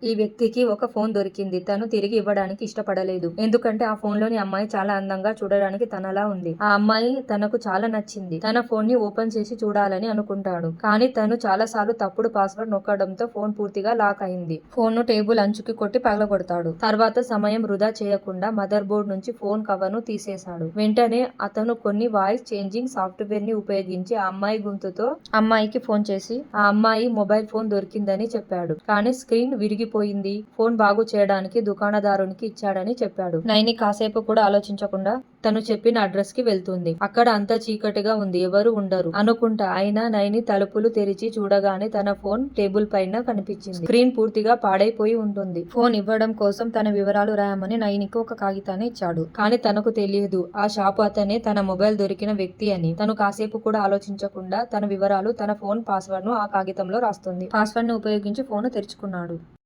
ఈ వ్యక్తికి ఒక ఫోన్ దొరికింది. తను తిరిగి ఇవ్వడానికి ఇష్టపడలేదు. ఎందుకంటే ఆ ఫోన్ లోని అమ్మాయి చాలా అందంగా, చూడడానికి తనలా ఉంది. ఆ అమ్మాయి తనకు చాలా నచ్చింది. తన ఫోన్ ని ఓపెన్ చేసి చూడాలని అనుకుంటాడు. కానీ తను చాలా సార్లు తప్పుడు పాస్వర్డ్ నొక్కడంతో ఫోన్ పూర్తిగా లాక్ అయింది. ఫోన్ ను టేబుల్ అంచుకి కొట్టి పగలగొడతాడు. తర్వాత సమయం వృధా చేయకుండా మదర్ బోర్డ్ నుంచి ఫోన్ కవర్ ను తీసేశాడు. వెంటనే అతను కొన్ని వాయిస్ చేంజింగ్ సాఫ్ట్వేర్ ని ఉపయోగించి ఆ అమ్మాయి గొంతుతో అమ్మాయికి ఫోన్ చేసి ఆ అమ్మాయి మొబైల్ ఫోన్ దొరికిందని చెప్పాడు. కానీ స్క్రీన్ విరిగిపోయింది. ఫోన్ బాగు చేయడానికి దుకాణదారునికి ఇచ్చాడని చెప్పాడు. నైని కాసేపు కూడా ఆలోచించకుండా తను చెప్పిన అడ్రస్ కి వెళ్తుంది. అక్కడ అంతా చీకటిగా ఉంది. ఎవరు ఉండరు అనుకుంటా. అయినా నైని తలుపులు తెరిచి చూడగానే తన ఫోన్ టేబుల్ పైన కనిపించింది. స్క్రీన్ పూర్తిగా పాడైపోయి ఉంటుంది. ఫోన్ ఇవ్వడం కోసం తన వివరాలు రాయమని నైనికి ఒక కాగితాన్ని ఇచ్చాడు. కానీ తనకు తెలియదు ఆ షాపు అతనే తన మొబైల్ దొరికిన వ్యక్తి అని. తను కాసేపు కూడా ఆలోచించకుండా తన వివరాలు, తన ఫోన్ పాస్వర్డ్ ను ఆ కాగితంలో రాస్తుంది. పాస్వర్డ్ ను ఉపయోగించి ఫోన్ తెరుచుకున్నాడు.